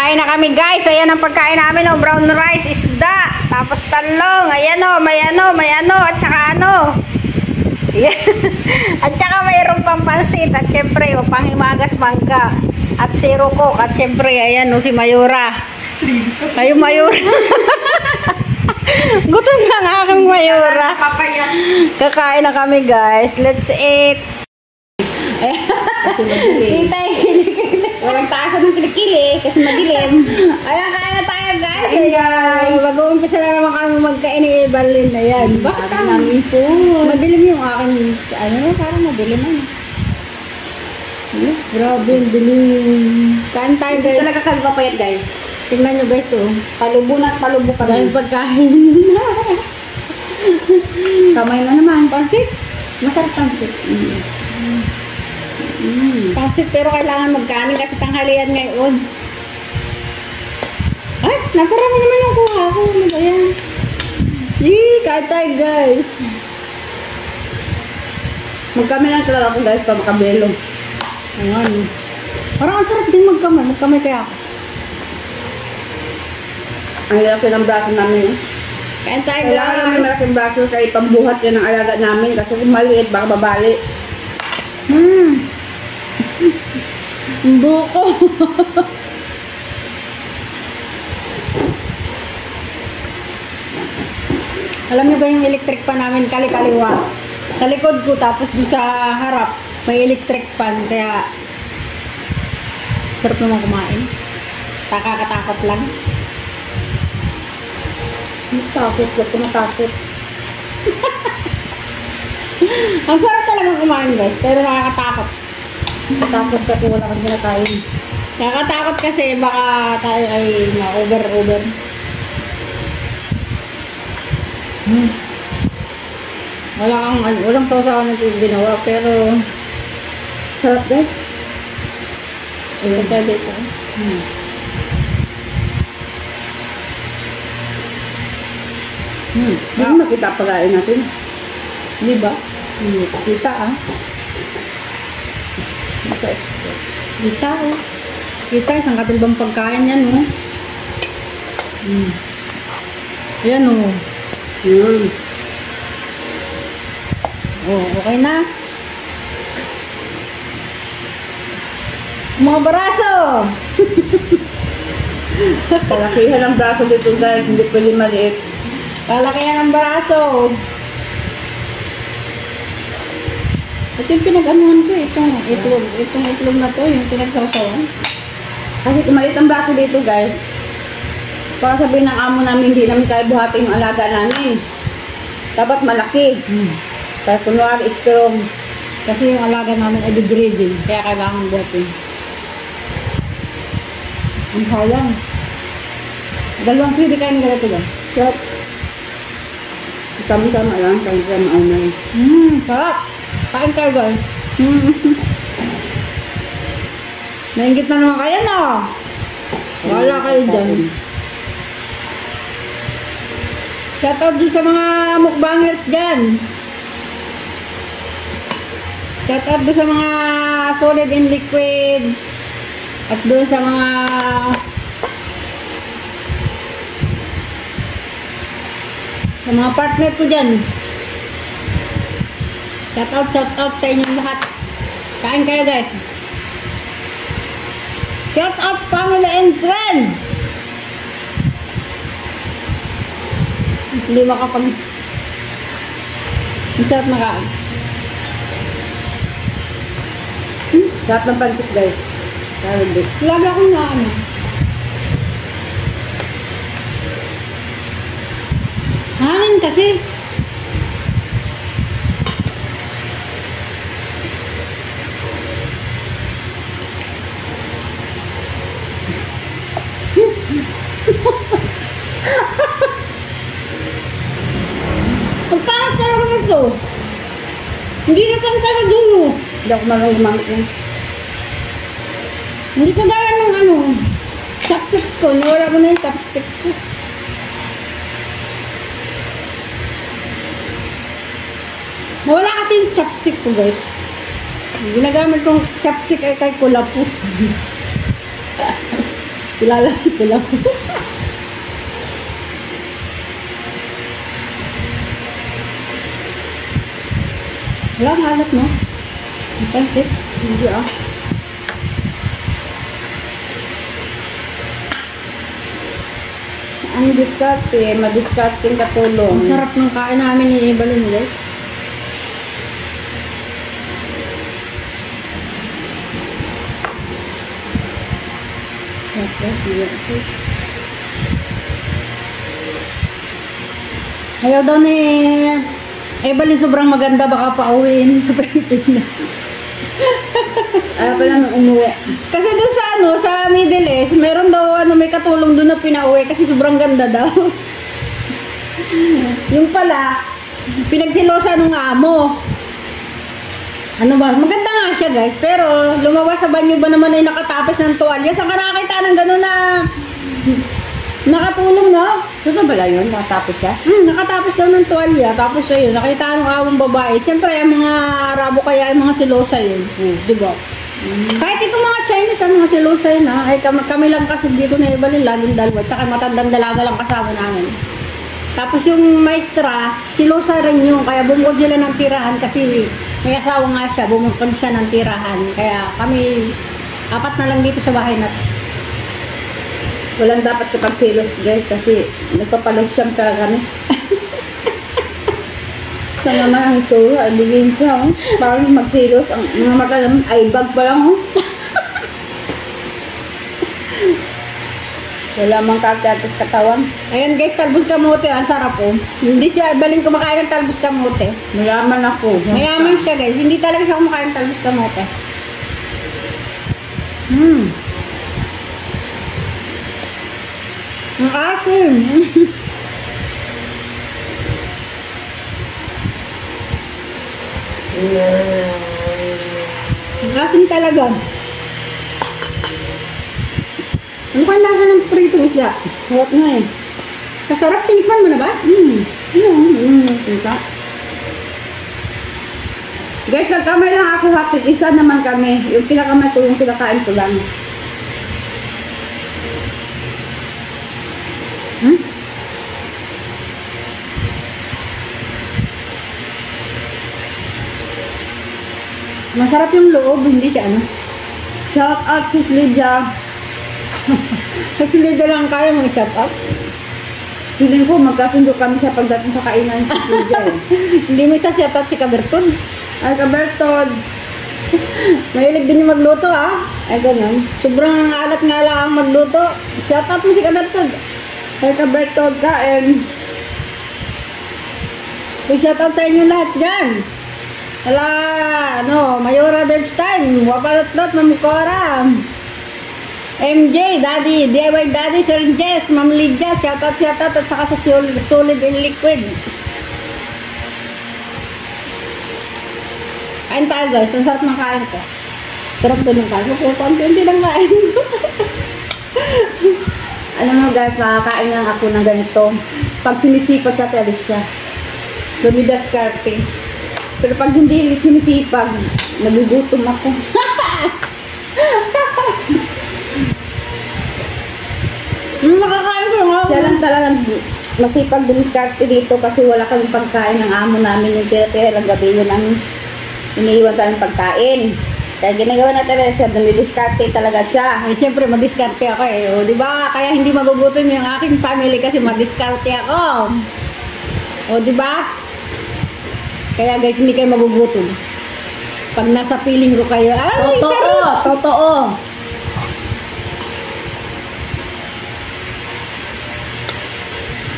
Kain na kami guys. Ayan ang pagkain namin. Oh, brown rice, isda. Tapos talong. Ayan o. May ano. At saka ano. Ayan. At saka mayroong pampansit. At syempre, oh, panghimagas mangga. At zero coke. At syempre, ayan o, si Mayura. Kayo Mayura. Gutom na nga aking Mayura. Kakain na kami guys. Let's eat. Kitay, kilikili. Walang taasan ng kilikili kasi madilim. Ayan, kain na tayo guys. Ayan, mag-uumpisa na naman kami magkain ni Evelyn. Ayan, bakit namin po? Madilim yung akin. Ano na, parang madilim ano. Grabe yung dilim. Kain tayo guys. Talaga kalpapayat guys. Tingnan nyo guys oh. Palubo na palubo ka Dahil rin. pagkain. Kamay na naman. Pansit? Masarap pansit. Pansit pero kailangan magkanin kasi tanghalian ngayon. Ay, naparami naman yung kuha ko. Ano ba yan? Yee, kain tayo guys. Magkamay lang talaga ako guys para makabelo. Ayan. Parang ang sarap din magkamay. Magkamay kaya ako. Ang laki ng braso namin. Kain tayo Kailangan namin guys. malaking braso kaya pambuhat yan ang alaga namin kasi kung maliit baka babali. Ang buko. Alam nyo yung electric pan namin kali-kaliwa. Sa likod ko tapos doon sa harap may electric pan kaya sarap naman kumain. Nakakatakot lang. Takot, wag ko matakot. Ang sarap talaga kumain guys pero nakakatakot. Takot sa kung wala kang kinakain. Nakakatakot kasi baka tayo ay ma-over. Walang sausawan na ginawa pero Sarap guys. ayun tayo dito. Hindi makita pagkain natin. Di ba? Kita Kita oh. Kita isang katilbang pagkain yan oh. Yan oh. Oh, okay na. Mga baraso. Palakihan ang braso dito guys, hindi pwede maliit. Kalakihan ang baraso. Ito yung pinag-anuhan ko itong itlog na to, yung pinagsasawan. Kasi kung maliit ang braso dito guys, para sabihin ng amo namin hindi namin kaya buhatin yung alaga namin. Dapat malaki. Kaya kunwari strong. Kasi yung alaga namin ay breeding, kaya kailangan buhatin. Ang sayang. Dalawang sili kayo nila ito ba? Sarap. Sama-sama lang, sama-sama na. Sarap! Kain kayo guys. Nainggit na naman kayo no? Wala kayo dyan. Shoutout din sa mga mukbangers dyan. Shoutout din sa mga solid and liquid. At doon sa mga partner ko dyan. Shoutout sa inyong lahat. Kain kayo guys. Shoutout family and friend. Hindi makapag masarap na kain. Sarap ng pansit guys. Sarap din. Lagi akong naano. Hangin kasi. Pagkakas talaga nito. Hindi na pang sa dulo. Hindi ako marunong umangit yan. Hindi ko gaya ng ano. Chopsticks ko. Nawala ko na yung chopsticks ko. Nawala kasi yung chopstick ko guys. Ginagamit kong chopstick ay kay Kulapo. Ilalasi ko lang. Wala ang alat, no? Ang pansit. Hindi ah. Ang diskarte, madiskarting katulong. Ang sarap ng kain namin ni Evelyn, guys. Ayaw daw ni Evelyn sobrang maganda, baka pauwiin sa Pilipinas. Ayaw pa naman umuwi. Kasi doon sa sa Middle East, meron daw may katulong doon na pinauwi kasi sobrang ganda daw. Yung pala, pinagsilosa nung amo. Ano ba? Maganda nga siya, guys. Pero lumabas sa banyo ba naman ay nakatapos ng tuwalya? Saan ka nakakita ng gano'n na nakatulong, no? Totoo ba yun? Nakatapos siya? Nakatapos daw ng tuwalya. Tapos ayun, nakita ng awang babae. Siyempre, ang mga Arabo kaya, ang mga silosa yun. Diba? Kahit itong mga Chinese, ang mga silosa yun, ha? Ay, kami lang kasi dito na Evelyn, laging dalawa. Tsaka matandang dalaga lang kasama namin. Tapos yung maestra, silosa rin yun. Kaya bumukod sila ng tirahan kasi may asawa nga siya. Bumukod siya ng tirahan. Kaya kami, 4 na lang dito sa bahay natin. Walang dapat kapag silos, guys, kasi nagpapalosyam ka kami. Sa naman ang itsura, ibigin siya, oh. Parang magsilos, ang mga mata naman, ay bag pa lang, oh. Wala mang karte-artes katawan. Ayan guys, talbos kamote, ang sarap po. Hindi siya baling kumakain ng talbos kamote. Mayaman ako. Mayaman siya guys, hindi talaga siya kumakain ng talbos kamote. Ang asim. Ang asim talaga. Ano kaya lasa ng pritong isda? Sarap na eh. Kasarap, tinikman mo na ba? Tika. Guys, nagkamay lang ako hapit. Isa naman kami. Yung kinakamay ko, yung kinakain ko lang. Masarap yung loob, hindi siya ano. Shout out sis Lydia. Kasi hindi lang kaya mong i-shout out. Feeling ko magkasundo kami sa pagdating sa kainan si Lydia eh. Hindi mo isa-shout out si Kaberton. Ay, Kabertod. Mahilig din yung magluto ah. Ay, ganun. Sobrang alat nga lang ang magluto. Shout out mo si Kaberton. Ay, Kabertod, kain. I-shout out sa inyo lahat dyan. Wala, Mayora Babes Time, Wapalatlot, Mamukora, MJ, Daddy, DIY Daddy, Sir Jess, Ma'am Lydia, shout out, at saka sa Solid and Liquid. Kain tayo guys, ang sarap ng kain ko. Sarap doon ng kain ko, konti lang kain ko. Alam mo guys, makakain lang ako ng ganito. Pag sinisipag sa Alicia, dumidaskarte. Pero pag hindi sinisipag, nagugutom ako. Makakain ko nga. Siya lang talagang masipag dumiskarte dito kasi wala kami pagkain ng amo namin yung tira-tira lang gabi. Yun ang iniiwan sa aming pagkain. Kaya ginagawa natin siya, dumidiskarte talaga siya. Ay, siyempre, madiskarte ako eh. O, diba? Kaya hindi magugutom yung aking family kasi madiskarte ako. O, diba? Kaya guys, hindi kayo magugutom. Pag nasa feeling ko kayo, ay, totoo, charot! totoo.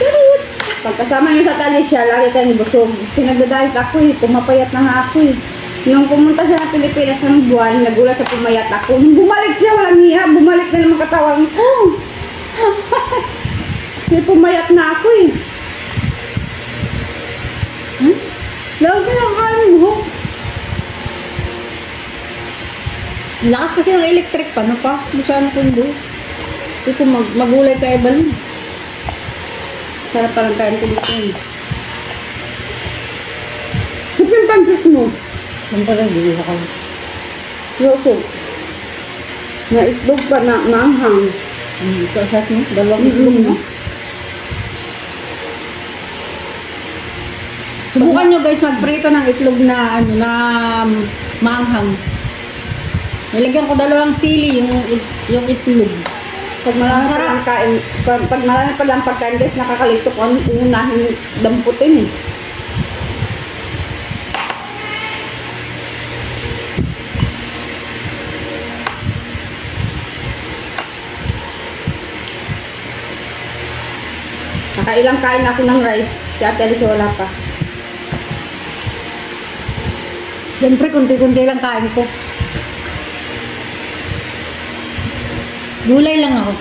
Charot! Pagkasama niyo sa Talisha, lagi kayong busog. Nagdadahit ako eh, pumapayat na nga ako eh. Nung pumunta siya ng Pilipinas ng buwan, nagulat siya pumayat ako. Nung bumalik siya, walang hiya, bumalik na naman katawan ko. Kasi pumayat na ako eh. Lagi lang kain mo. Lakas kasi ng electric pa. Pa? Saan ako hindi? Hindi ko magulay ka Evelyn. Sarap palang kain ko dito eh. Ito yung pancake mo. Ano pa lang, hindi ako. Yoso. Na itlog pa na maanghang. Ito sa atin, dalawang itlog, no? Subukan nyo guys magprito ng itlog na ano na maanghang. Nilagyan ko 2 sili yung itlog. Pag marami pa lang kain, pag marami pa lang pagkain guys, nakakalito ko ang unahin damputin eh. Nakailang kain ako ng rice. Si Ate Alice wala pa. Siyempre kunti-kunti lang kain ko. Gulay lang ako.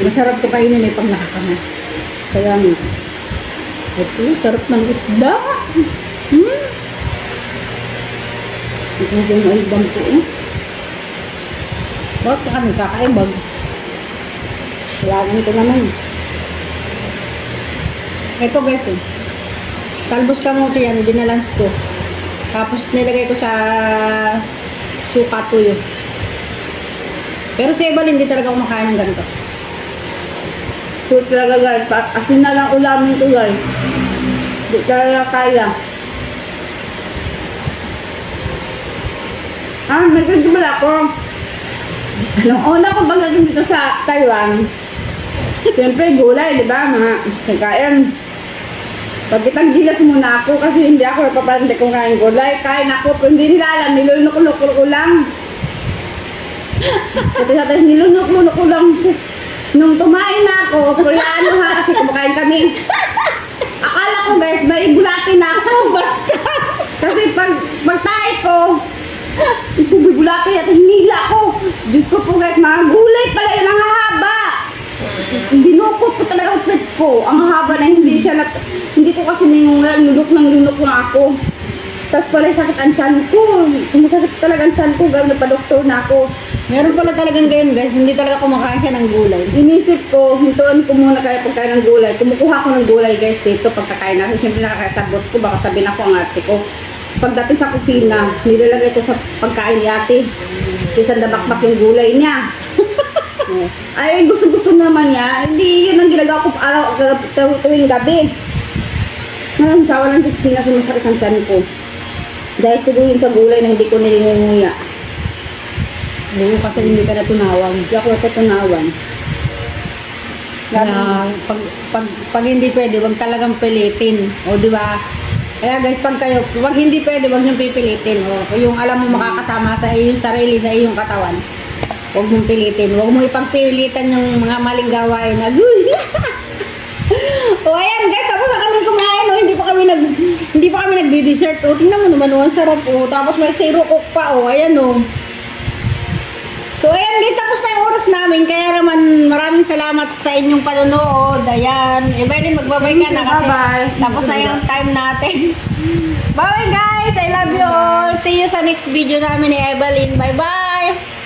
Masarap to kainin eh pag nakakama. Kaya nga. Ito, sarap ng isda. Ito yung ay dampo eh. Bakit ka nagkakaibag? Kailangan ko naman. Ito guys, oh. Talbos kamuti yan, dinalans ko. Tapos nilagay ko sa suka tuyo. Pero sa iba hindi talaga kumakain ng ganito. So talaga guys, asin na lang ulamin ko guys. Hindi talaga kaya. May ganito pala ako. Nung una ko pagdating dito sa Taiwan, siyempre gulay, di ba? Mga kakain. Pagkitang gilas muna ako kasi hindi ako napapalante kung kain gulay. Kain ako, pero hindi nila alam, nilunok-lunok ko lang. Pati sa tayo, nilunok-lunok ko lang. Nung tumain na ako, Koreano ha, kasi kumakain kami. Akala ko guys, may bulati na ako. Basta. Kasi pagtae ko, ito bibulati at hinila ko. Diyos ko po guys, mga gulay pala yun, ang hahaba. Dinukot ko talaga ang pet ko. Ang haba na hindi ko kasi ningungal, lunok lang ako. Tapos pala sakit ang tiyan ko. Sumasakit talaga ang tiyan ko, gawin pa doktor na ako. Meron pala talagang ganyan guys, hindi talaga kumakain siya ng gulay. Inisip ko, hintuan ko muna kaya pagkain ng gulay. Kumukuha ko ng gulay guys dito pagkakain natin. Siyempre nakakaya sa boss ko, baka sabihin ako ang ate ko. Pagdating sa kusina, nilalagay ko sa pagkain ni ate. Kasi nabakbak yung gulay niya. Ay, gusto-gusto naman niya. Hindi, yun ang ginagawa ko araw, tuwing gabi. Ngayon, sawa ng Diyos, na sumasakit ang tiyan ko. Dahil siguro yun sa gulay na hindi ko nilingunguya. Oo, kasi hindi ka natunawan. Hindi ako natutunawan. Na, pag hindi pwede, wag talagang pilitin. O, di ba? Kaya guys, pag hindi pwede, wag niyong pipilitin. O, yung alam mo makakasama sa iyong sarili, sa iyong katawan. Huwag mong pilitin. Huwag mo ipagpilitan yung mga maling gawain. O ayan guys, tapos na kami kumain. O, hindi pa kami nagdi-dessert. O, tingnan mo naman. O, ang sarap. O, tapos may zero cook pa. O, ayan o. So ayan guys, tapos na yung oras namin. Kaya naman maraming salamat sa inyong panonood. Ayan. Evelyn, magbabay ka na kasi. Bye-bye. Tapos na yung time natin. Bye guys. I love you all. See you sa next video namin ni Evelyn. Bye bye.